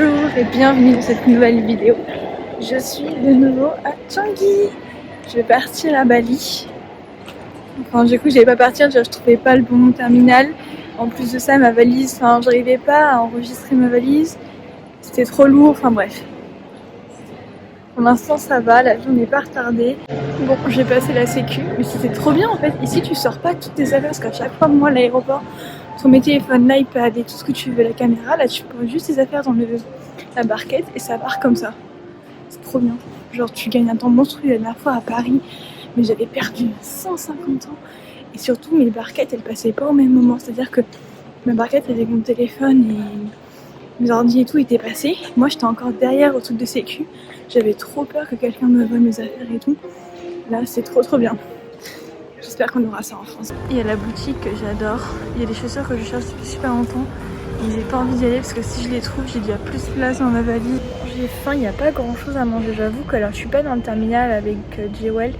Bonjour et bienvenue dans cette nouvelle vidéo. Je suis de nouveau à Changi. Je vais partir à Bali. Enfin, du coup, je n'allais pas partir, je trouvais pas le bon terminal. En plus de ça, ma valise, j'arrivais pas à enregistrer ma valise. C'était trop lourd, enfin bref. Pour l'instant, ça va, l'avion n'est pas retardé. Bon, j'ai passé la sécu, mais c'était trop bien en fait. Ici, tu sors pas toutes tes affaires parce qu'à chaque fois, moi, à l'aéroport, ton mes téléphones, l'iPad et tout ce que tu veux, la caméra, là, tu poses juste tes affaires dans la barquette et ça part comme ça. C'est trop bien. Genre, tu gagnes un temps monstrueux. La dernière fois à Paris, mais j'avais perdu 150 ans. Et surtout, mes barquettes, elles passaient pas au même moment. C'est-à-dire que ma barquette, avec mon téléphone et mes ordi et tout étaient passés. Moi, j'étais encore derrière au truc de sécu. J'avais trop peur que quelqu'un me vole mes affaires et tout. Là, c'est trop bien. J'espère qu'on aura ça en France. Il y a la boutique que j'adore. Il y a des chaussures que je cherche depuis super longtemps. Et j'ai pas envie d'y aller parce que si je les trouve, j'ai déjà plus de place dans ma valise. J'ai faim, il n'y a pas grand chose à manger. J'avoue que alors, je suis pas dans le terminal avec Jewel.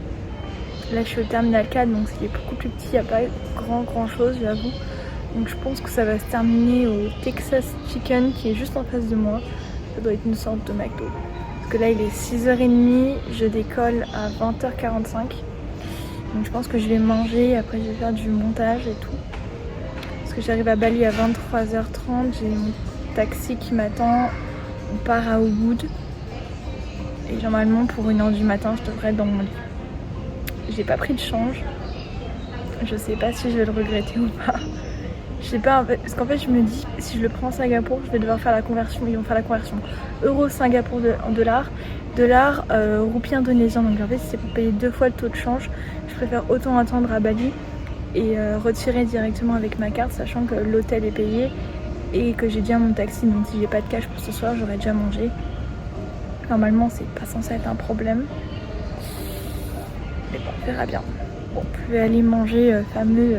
Là, je suis au terminal 4, donc c'est beaucoup plus petit. Il n'y a pas grand chose, j'avoue. Donc je pense que ça va se terminer au Texas Chicken qui est juste en face de moi. Ça doit être une sorte de McDo. Parce que là, il est 6h30. Je décolle à 20h45. Donc je pense que je vais manger, après je vais faire du montage et tout. Parce que j'arrive à Bali à 23h30, j'ai mon taxi qui m'attend, on part à Ubud. Et normalement pour 1h du matin je devrais être dans mon lit. J'ai pas pris de change, je sais pas si je vais le regretter ou pas. Je sais pas en fait, parce qu'en fait je me dis si je le prends en Singapour je vais devoir faire la conversion, ils vont faire la conversion euro Singapour en dollars. Dollars, roupie indonésien, donc en fait c'est pour payer 2 fois le taux de change. Je préfère autant attendre à Bali et retirer directement avec ma carte, sachant que l'hôtel est payé et que j'ai déjà mon taxi, donc si j'ai pas de cash pour ce soir j'aurais déjà mangé. Normalement c'est pas censé être un problème, mais bon on verra bien. Bon, je vais aller manger fameux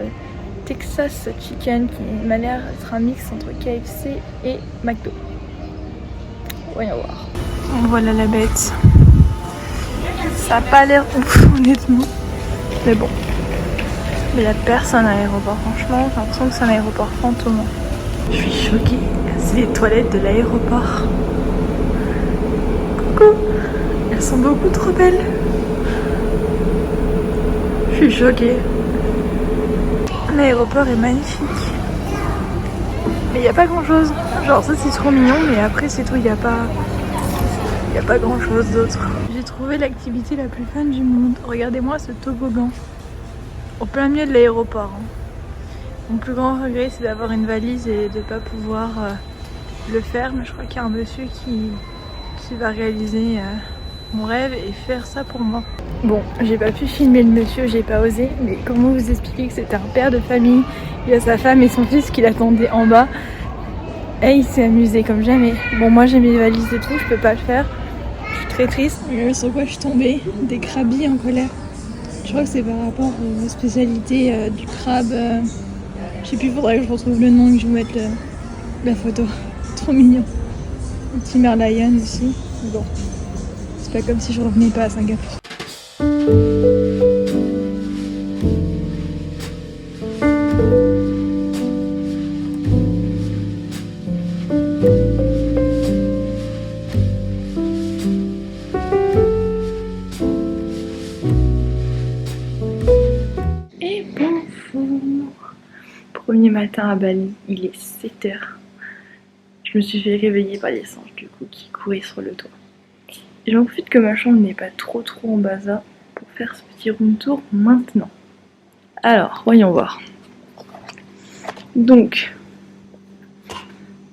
Texas Chicken qui m'a l'air d'être un mix entre KFC et McDo. Voyons voir. Voilà la bête. Ça a pas l'air ouf honnêtement. Mais bon. Mais il n'y a personne à l'aéroport, franchement. J'ai l'impression que c'est un aéroport fantôme. Je suis choquée. C'est les toilettes de l'aéroport. Coucou. Elles sont beaucoup trop belles. Je suis choquée. L'aéroport est magnifique. Mais il n'y a pas grand chose. Genre ça c'est trop mignon, mais après c'est tout, il n'y a pas grand chose d'autre. J'ai trouvé l'activité la plus fun du monde. Regardez-moi ce toboggan. Au plein milieu de l'aéroport. Mon plus grand regret c'est d'avoir une valise et de ne pas pouvoir le faire. Mais je crois qu'il y a un monsieur qui va réaliser mon rêve et faire ça pour moi. Bon, j'ai pas pu filmer le monsieur, j'ai pas osé. Mais comment vous expliquer que c'était un père de famille. Il y a sa femme et son fils qui l'attendaient en bas. Et il s'est amusé comme jamais. Bon, moi j'ai mes valises et tout, je peux pas le faire. Je suis très triste. Regardez sur quoi je suis tombée. Des crabis en colère. Je crois que c'est par rapport aux spécialités du crabe. Je sais plus, faudrait que je retrouve le nom et que je vous mette la photo. C'est trop mignon. Un petit merlion aussi. Bon, c'est pas comme si je revenais pas à Singapour. Et bonjour. Premier matin à Bali, il est 7h. Je me suis fait réveiller par les singes du coup qui couraient sur le toit. Et j'en profite que ma chambre n'est pas trop en bazar pour faire ce petit room tour maintenant. Alors, voyons voir. Donc,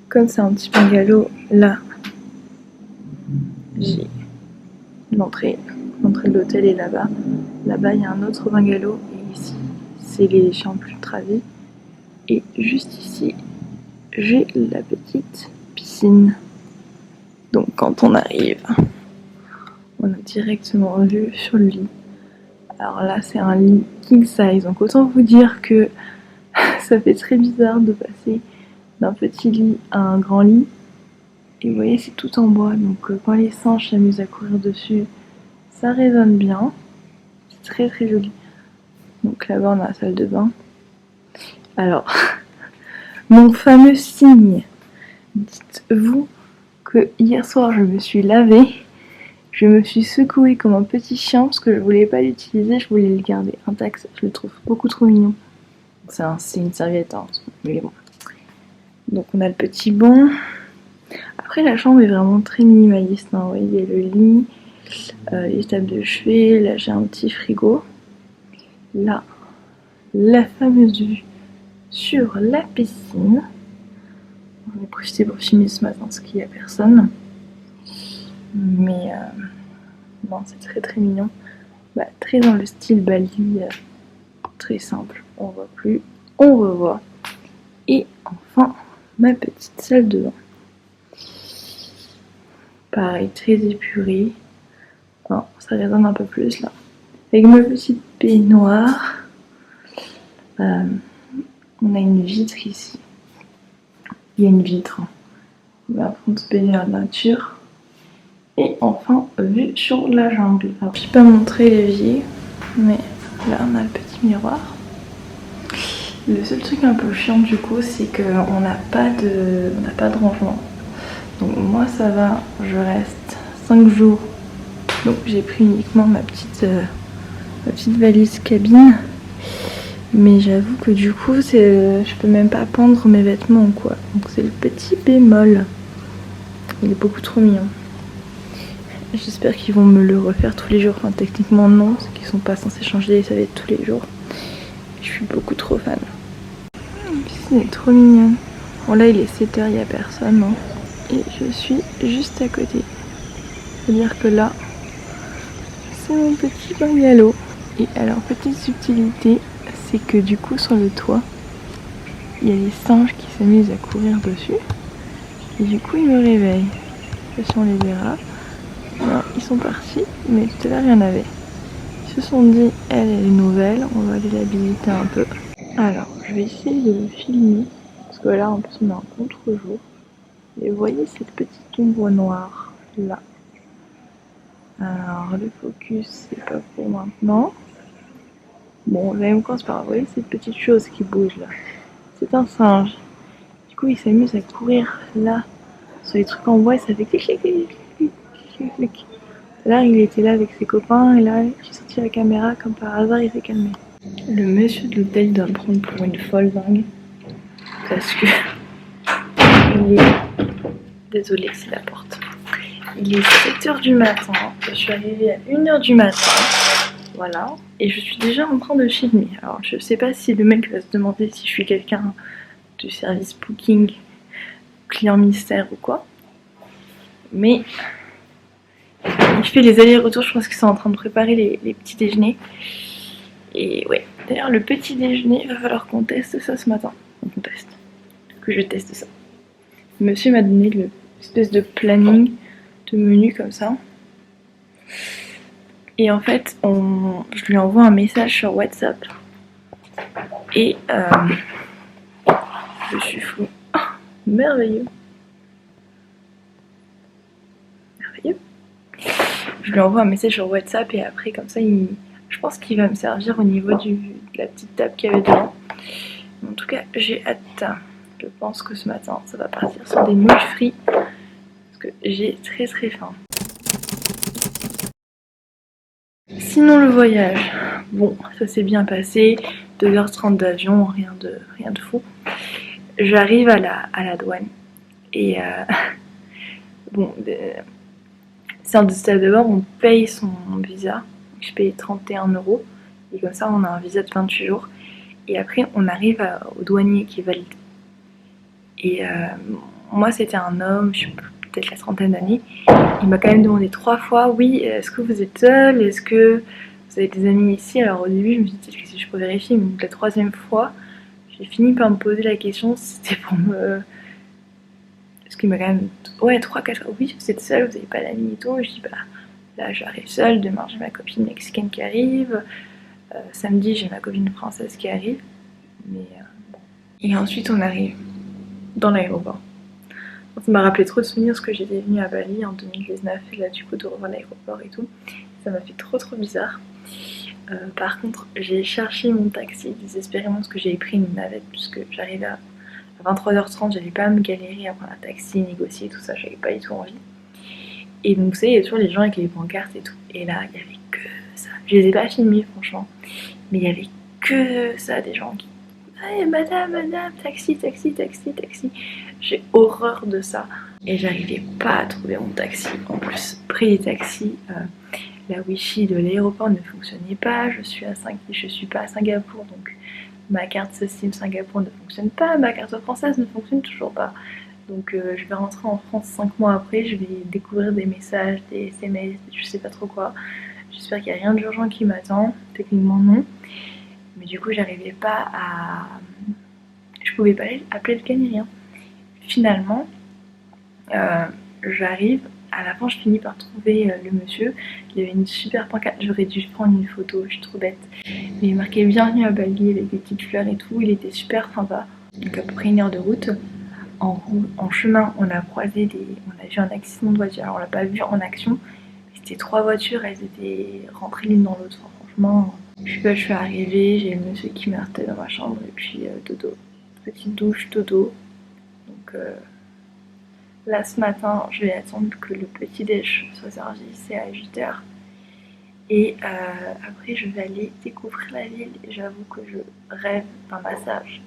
comme c'est un petit bungalow, là, j'ai l'entrée. L'entrée de l'hôtel est là-bas. Là-bas, il y a un autre bungalow. Et ici, c'est les chambres de travée. Et juste ici, j'ai la petite piscine. Donc quand on arrive, on a directement vue sur le lit. Alors là c'est un lit king size, donc autant vous dire que ça fait très bizarre de passer d'un petit lit à un grand lit. Et vous voyez c'est tout en bois, donc quand les singes s'amusent à courir dessus, ça résonne bien. C'est très joli. Donc là-bas on a la salle de bain. Alors, mon fameux signe, dites-vous que hier soir je me suis lavée. Je me suis secouée comme un petit chien parce que je voulais pas l'utiliser, je voulais le garder intact. Je le trouve beaucoup trop mignon. C'est une serviette, hein, mais bon. Donc on a le petit banc. Après la chambre est vraiment très minimaliste, hein. Vous voyez le lit, les tables de chevet, là j'ai un petit frigo. Là, la fameuse vue sur la piscine. On a profité pour filmer ce matin parce qu'il n'y a personne. Mais non, c'est très très mignon. Bah, très dans le style Bali, très simple. On voit plus, on revoit. Et enfin, ma petite salle de bain. Pareil, très épuré. Oh, ça résonne un peu plus là. Avec ma petite baignoire. On a une vitre ici. Il y a une vitre. On va prendre se baigner dans la nature. Et enfin, vue sur la jungle. Alors, je ne vais pas montrer l'évier, mais là on a le petit miroir. Le seul truc un peu chiant du coup, c'est qu'on n'a pas de rangement. Donc moi ça va, je reste 5 jours. Donc j'ai pris uniquement ma petite valise cabine. Mais j'avoue que du coup, je peux même pas pendre mes vêtements quoi. Donc c'est le petit bémol. Il est beaucoup trop mignon. J'espère qu'ils vont me le refaire tous les jours. Enfin techniquement non, parce qu'ils sont pas censés changer les serviettes tous les jours. Je suis beaucoup trop fan. La piscine est trop mignonne. Bon là il est 7h, il n'y a personne. Hein. Et je suis juste à côté. C'est-à-dire que là, c'est mon petit bungalow. Et alors petite subtilité, c'est que du coup sur le toit, il y a les singes qui s'amusent à courir dessus. Et du coup ils me réveillent. Je sais pas si on les verra. Non, ils sont partis, mais tout à l'heure il y en avait. Ils se sont dit, elle est nouvelle, on va aller la visiter un peu. Alors, je vais essayer de le filmer, parce que là en plus on est en contre-jour. Et vous voyez cette petite ombre noire là. Alors le focus c'est pas pour maintenant. Bon, la même chose, c'est pas grave. Vous voyez cette petite chose qui bouge là. C'est un singe. Du coup il s'amuse à courir là sur les trucs en bois et ça fait clic clic clic clic clic clic. Là il était là avec ses copains et là j'ai sorti la caméra comme par hasard il s'est calmé. Le monsieur de l'hôtel doit me prendre pour une folle dingue parce que il est... Désolée c'est la porte. Il est 7h du matin, je suis arrivée à 1h du matin, voilà, et je suis déjà en train de filmer. Alors je sais pas si le mec va se demander si je suis quelqu'un du service booking, client mystère ou quoi, mais il fait les allers-retours, je pense qu'ils sont en train de préparer les petits déjeuners. Et ouais, d'ailleurs le petit déjeuner, il va falloir qu'on teste ça ce matin. On teste, que je teste ça. Monsieur m'a donné l'espèce de planning de menu comme ça. Et en fait, je lui envoie un message sur WhatsApp. Et je suis fou. Oh, merveilleux. Merveilleux. Je lui envoie un message sur WhatsApp et après comme ça, je pense qu'il va me servir au niveau de la petite table qu'il y avait dedans. En tout cas, j'ai hâte. Je pense que ce matin, ça va partir sur des nouilles frites. Parce que j'ai très très faim. Sinon le voyage, bon ça s'est bien passé, 2h30 d'avion, rien de fou. J'arrive à la douane et bon, c'est un stade de bord, on paye son visa, je paye 31 € et comme ça on a un visa de 28 jours et après on arrive au douanier qui valide. Et moi c'était un homme, je suis peut-être la trentaine d'années, il m'a quand même demandé 3 fois, oui, est-ce que vous êtes seul, est-ce que vous avez des amis ici? Alors au début je me suis dit peut-être que si je peux vérifier, mais la 3e fois, j'ai fini par me poser la question si c'était pour me... Parce qu'il m'a quand même... Ouais, 3-4 fois, oui, vous êtes seul, vous n'avez pas d'amis et tout, et je dis bah là j'arrive seule, demain j'ai ma copine mexicaine qui arrive, samedi j'ai ma copine française qui arrive, mais bon. Et ensuite on arrive dans l'aéroport. Ça m'a rappelé trop de souvenirs parce que j'étais venue à Bali en 2019 et là du coup de revoir l'aéroport et tout, ça m'a fait trop bizarre. Par contre j'ai cherché mon taxi désespérément parce que j'avais pris une navette puisque j'arrivais À 23h30, j'allais pas me galérer à prendre un taxi, négocier, tout ça, j'avais pas du tout envie. Et donc, vous savez, il y a toujours les gens avec les pancartes et tout. Et là, il y avait que ça. Je les ai pas filmés, franchement. Mais il y avait que ça, des gens qui... Hey, madame, madame, taxi, taxi, taxi, taxi. J'ai horreur de ça. Et j'arrivais pas à trouver mon taxi. En plus, prix des taxis, la Wi-Fi de l'aéroport ne fonctionnait pas. Je suis pas à Singapour, donc ma carte SIM Singapour ne fonctionne pas. Ma carte française ne fonctionne toujours pas. Donc je vais rentrer en France 5 mois après, je vais découvrir des messages, des SMS, je sais pas trop quoi. J'espère qu'il n'y a rien d'urgent qui m'attend, techniquement non. Mais du coup j'arrivais pas à... Je pouvais pas appeler le canadien. Finalement, j'arrive, à la fin je finis par trouver le monsieur. Il avait une super pancarte, j'aurais dû prendre une photo, je suis trop bête. Mais il marquait bienvenue à Bali avec des petites fleurs et tout, il était super sympa. Donc à peu près 1 heure de route. En chemin, on a vu un accident de voiture. Alors on l'a pas vu en action, c'était 3 voitures, elles étaient rentrées l'une dans l'autre. Enfin, franchement, je suis arrivée, j'ai le monsieur qui m'a resté dans ma chambre et puis dodo. Petite douche, dodo. Donc là ce matin, je vais attendre que le petit déj soit servi, c'est à 8h. Et après je vais aller découvrir la ville et j'avoue que je rêve d'un massage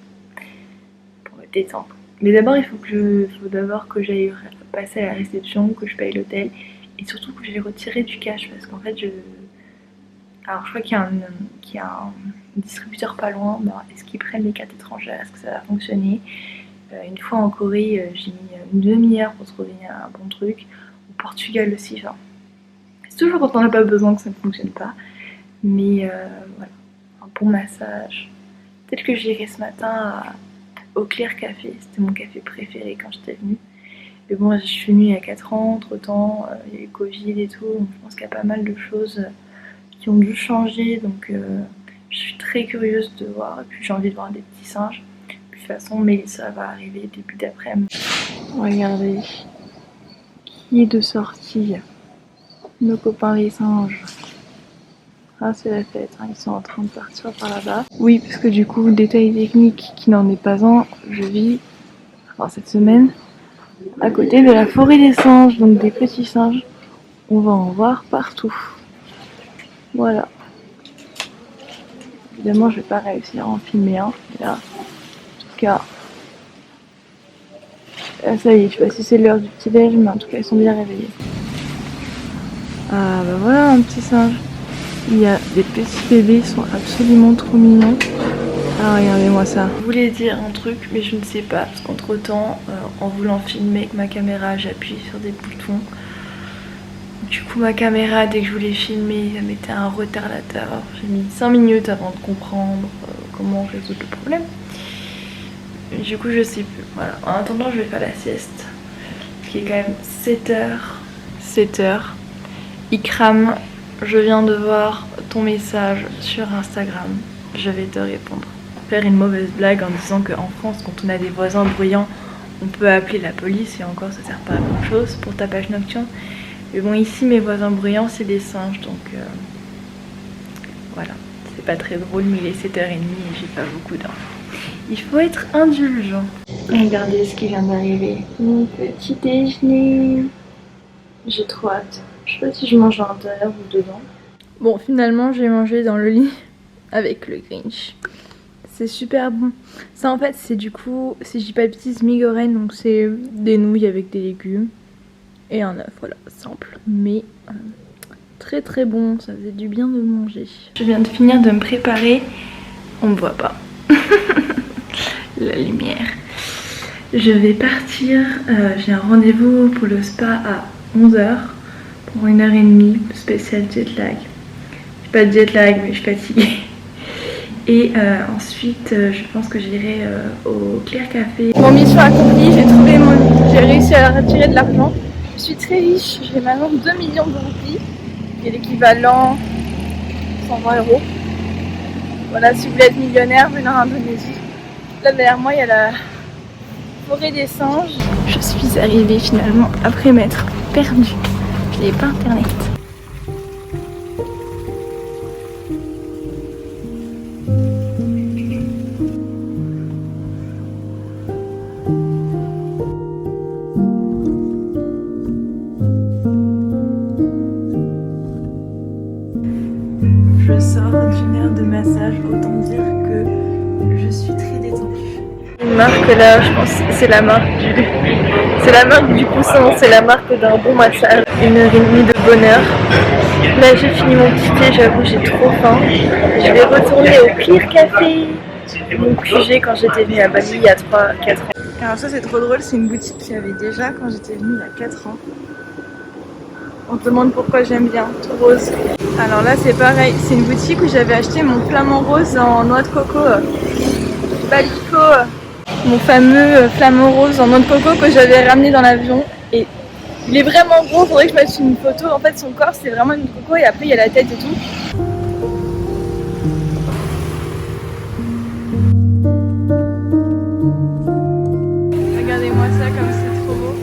pour me détendre. Mais d'abord, il faut d'abord que j'aille passer à la réception, que je paye l'hôtel et surtout que j'aille retirer du cash parce qu'en fait, alors je crois qu'il y a un distributeur pas loin. Bah, est-ce qu'ils prennent les cartes étrangères? Est-ce que ça va fonctionner? Une fois en Corée, j'ai mis une demi-heure pour trouver un bon truc. Au Portugal aussi, genre. C'est toujours quand on n'a pas besoin que ça ne fonctionne pas. Mais voilà, un bon massage. Peut-être que j'irai ce matin au Clear Café, c'était mon café préféré quand j'étais venue. Mais bon, je suis venue il y a 4 ans, entre temps, il y a eu Covid et tout, donc je pense qu'il y a pas mal de choses qui ont dû changer, donc je suis très curieuse de voir, et puis j'ai envie de voir des petits singes. Puis de toute façon, Mélissa va arriver début d'après-midi. Regardez, qui est de sortie? Nos copains les singes. Ah, c'est la fête, hein. Ils sont en train de partir par là-bas. Oui, parce que du coup, détail technique qui n'en est pas un, je vis, alors cette semaine, à côté de la forêt des singes, donc des petits singes. On va en voir partout. Voilà. Évidemment, je vais pas réussir à en filmer un. Mais là, en tout cas, là, ça y est, je sais pas si c'est l'heure du petit-déj, mais en tout cas, ils sont bien réveillés. Ah, bah voilà un petit singe. Il y a des petits bébés, ils sont absolument trop mignons. Ah, regardez-moi ça. Je voulais dire un truc, mais je ne sais pas, parce qu'entre temps, en voulant filmer avec ma caméra, j'ai appuyé sur des boutons. Du coup, ma caméra, dès que je voulais filmer, elle mettait un retardateur. J'ai mis 5 minutes avant de comprendre comment résoudre le problème. Et du coup, je sais plus. Voilà. En attendant, je vais faire la sieste, qui est quand même 7h. 7h. Ikram, je viens de voir ton message sur Instagram. Je vais te répondre. Faire une mauvaise blague en disant qu'en France, quand on a des voisins bruyants, on peut appeler la police et encore ça sert pas à grand chose pour ta page nocturne. Mais bon, ici mes voisins bruyants c'est des singes, donc voilà. C'est pas très drôle, mais il est 7h30 et j'ai pas beaucoup d'heures. Il faut être indulgent. Regardez ce qui vient d'arriver. Mon petit déjeuner. J'ai trop hâte. Je sais pas si je mange à l'intérieur ou dedans. Bon, finalement, j'ai mangé dans le lit avec le Grinch. C'est super bon. Ça, en fait, c'est du coup, si je dis pas de bêtises, migorène. Donc, c'est des nouilles avec des légumes et un œuf. Voilà, simple. Mais très très bon. Ça faisait du bien de manger. Je viens de finir de me préparer. On me voit pas. La lumière. Je vais partir. J'ai un rendez-vous pour le spa à 11h. Pour 1h30, spécial jet lag. J'ai pas de jet lag, mais je suis fatiguée. Et ensuite, je pense que j'irai au Clear Café. Mon mission accomplie, j'ai réussi à retirer de l'argent. Je suis très riche, j'ai maintenant 2 millions de roupies, qui est l'équivalent 120 €. Voilà, si vous voulez être millionnaire, venez en Indonésie. Là derrière moi, il y a la forêt des singes. Je suis arrivée finalement après m'être perdue. J'avais pas internet. massage, autant dire que je suis très détendue. Une marque là, je pense que c'est la marque du poussin, c'est la marque d'un bon massage. 1h30 de bonheur. Là j'ai fini mon petit thé, j'avoue j'ai trop faim. Je vais retourner au Clear Café, mon QG quand j'étais venue à Bali il y a 3-4 ans. Alors ça c'est trop drôle, c'est une boutique qu'il y avait déjà quand j'étais venue il y a 4 ans. On se demande pourquoi j'aime bien, tout rose. Alors là c'est pareil, c'est une boutique où j'avais acheté mon flamant rose en noix de coco. Balico, mon fameux flamant rose en noix de coco que j'avais ramené dans l'avion. Et il est vraiment gros, faudrait que je mette une photo. En fait son corps c'est vraiment une coco et après il y a la tête et tout. Regardez-moi ça comme c'est trop beau.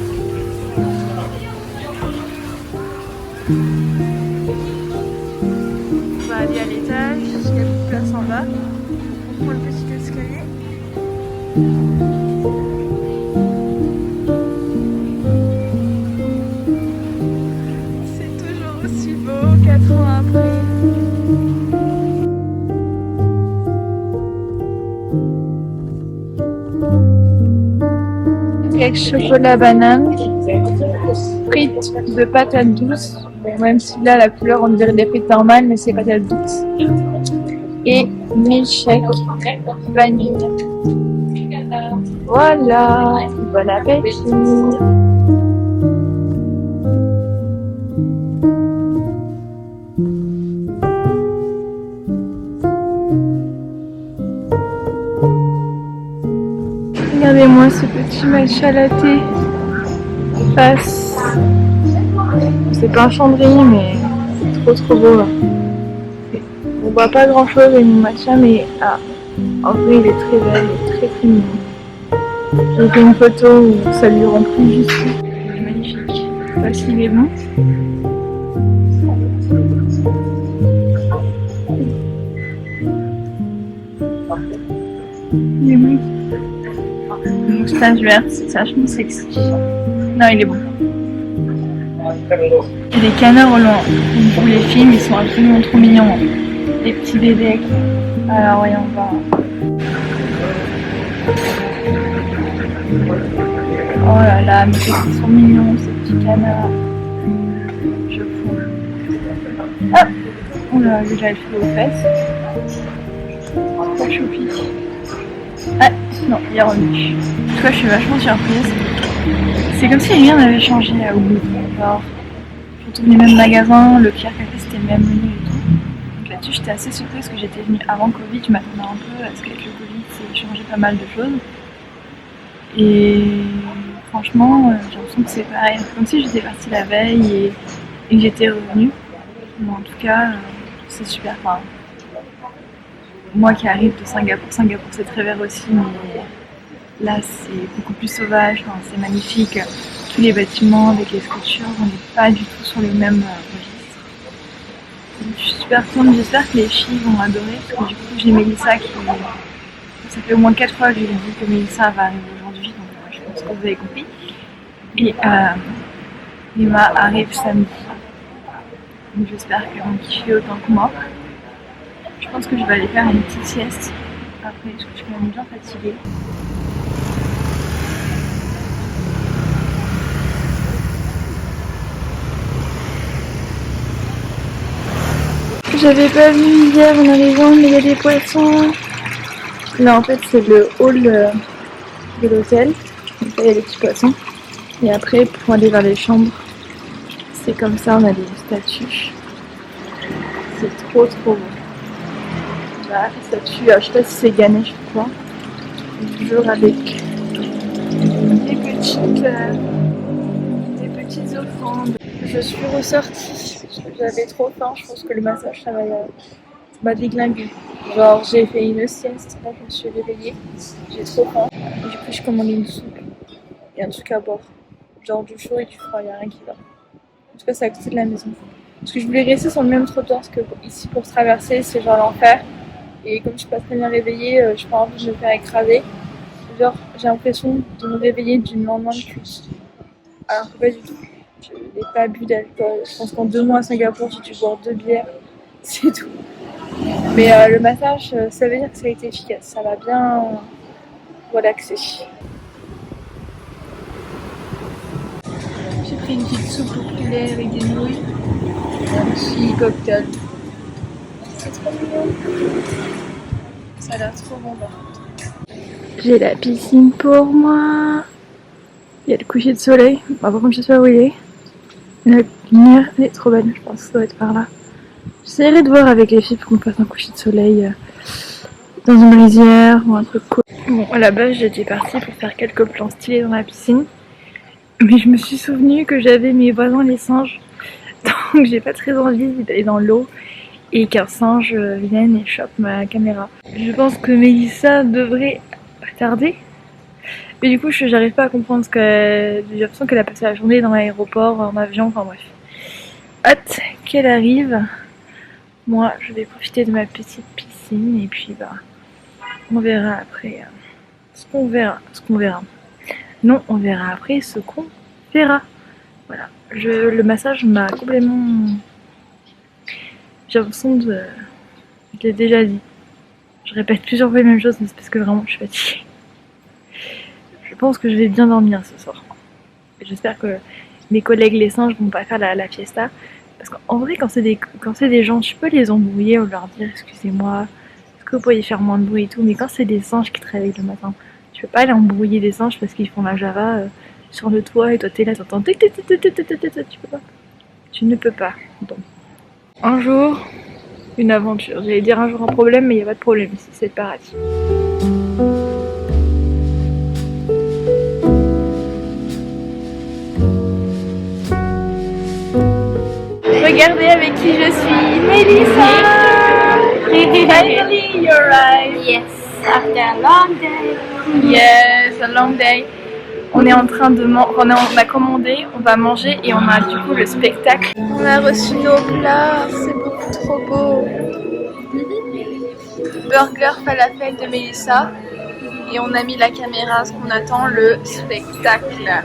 On va aller à l'étage, il y a plus de place en bas. On prend le petit escalier. C'est toujours aussi beau 4 ans après. Cake chocolat banane, frites de patates douces, bon, même si là la couleur on dirait des frites normales mais c'est patates douces, et milkshake vanille. Voilà, bon appétit. Regardez-moi ce petit matcha latte face. C'est pas un chandelier mais c'est trop beau là. On voit pas grand chose avec mon matcha mais en vrai il est très belle, il est très mignon. J'ai fait une photo où ça lui rend plus justice. Il est magnifique. Voici il est bon. Il est bon. Moustache verte, c'est vachement sexy. Non, il est bon. Il y a des canards au loin. Pour les films, ils sont absolument trop mignons. Des petits bébés. Alors, oui, on va. Oh là là, mais ils sont mignons, ces petits canards. Je fous. Ah! Oh là, déjà, il fait aux fesses. Trop choupi. Ah, non, il est revenu. En tout cas, je suis vachement surprise. C'est comme si rien n'avait changé à Ubud. Genre, je retrouve les mêmes magasins, le Clear Café c'était le même menu et tout. Donc là-dessus, j'étais assez surprise parce que j'étais venue avant Covid. Je m'attendais un peu à ce qu'avec le Covid, c'est changé pas mal de choses. Et franchement, j'ai l'impression que c'est pareil. C'est comme si j'étais partie la veille et que j'étais revenue. Mais en tout cas, c'est super. Enfin, moi qui arrive de Singapour c'est très vert aussi, mais là c'est beaucoup plus sauvage, enfin, c'est magnifique. Tous les bâtiments avec les sculptures, on n'est pas du tout sur le même registre. Donc, je suis super contente, j'espère que les filles vont adorer, parce que du coup j'ai Mélissa qui... Ça fait au moins 4 fois que je lui dis que Mélissa va arriver aujourd'hui, donc je pense que vous avez compris. Et Emma arrive samedi. Donc j'espère qu'elles vont kiffer autant que moi. Je pense que je vais aller faire une petite sieste après parce que je suis quand même bien fatiguée. J'avais pas vu hier en arrivant mais il y a des poissons. Là en fait c'est le hall de l'hôtel. Donc là il y a des petits poissons. Et après pour aller vers les chambres, c'est comme ça, on a des statues. C'est trop beau. Voilà, statue, je sais pas si c'est Ganesh ou quoi. Toujours avec des petites offrandes. Je suis ressortie, j'avais trop faim, je pense que le massage ça m'a déglingué. Genre j'ai fait une sieste, là je me suis réveillée, j'ai trop faim. Et du coup je commandé une soupe et un truc à boire. Genre du chaud et du froid, y'a rien qui va. En tout cas c'est à côté de la maison. Parce que je voulais rester sur le même trottoir parce que ici pour traverser c'est genre l'enfer. Et comme je suis pas très bien réveillée, je pas envie de me faire écraser. Genre j'ai l'impression de me réveiller d'une lendemain de cuisse. Alors que pas du tout. Je n'ai pas bu d'alcool. Je pense qu'en 2 mois à Singapour j'ai dû boire 2 bières. C'est tout. Mais le massage, ça veut dire que ça a été efficace. Ça m'a bien relaxé. J'ai pris une petite soupe au poulet avec des nouilles. Un petit cocktail. C'est trop mignon. Ça a l'air trop bon par contre. J'ai la piscine pour moi. Il y a le coucher de soleil. Par contre, je sais pas où il est. La lumière, elle est trop belle. Je pense que ça doit être par là. J'essaierai de voir avec les filles pour qu'on fasse un coucher de soleil dans une rizière ou un truc cool. Bon, à la base, j'étais partie pour faire quelques plans stylés dans la piscine. Mais je me suis souvenu que j'avais mes voisins les singes. Donc j'ai pas très envie d'aller dans l'eau et qu'un singe vienne et chope ma caméra. Je pense que Mélissa devrait tarder. Mais du coup, j'arrive pas à comprendre ce que. J'ai l'impression qu'elle a passé la journée dans l'aéroport, en avion, enfin bref. Hâte qu'elle arrive. Moi, je vais profiter de ma petite piscine et puis bah, on verra après ce qu'on verra. Non, on verra après ce qu'on verra. Voilà. Le massage m'a complètement. J'ai l'impression de. Je l'ai déjà dit. Je répète plusieurs fois les mêmes choses, mais c'est parce que vraiment je suis fatiguée. Je pense que je vais bien dormir ce soir. J'espère que mes collègues les singes vont pas faire la fiesta. Parce qu'en vrai, quand c'est des gens, tu peux les embrouiller ou leur dire excusez-moi, est-ce que vous pourriez faire moins de bruit et tout. Mais quand c'est des singes qui te réveillent le matin, tu peux pas aller embrouiller des singes parce qu'ils font la java sur le toit et toi t'es là, t'entends tic tic tic tic tic tic tic, tu peux pas. Tu ne peux pas. Donc, un jour, une aventure. J'allais dire un jour un problème, mais il n'y a pas de problème ici, c'est le paradis. Regardez avec qui je suis, Mélissa. Finally, you're right. Yes, after a long day. Yes, a long day. On est en train de on a commandé, on va manger et on a du coup le spectacle. On a reçu nos plats, c'est beaucoup trop beau. Burger falafel de Mélissa et on a mis la caméra parce qu'on attend le spectacle.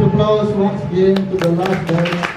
Applause once again to the last dance.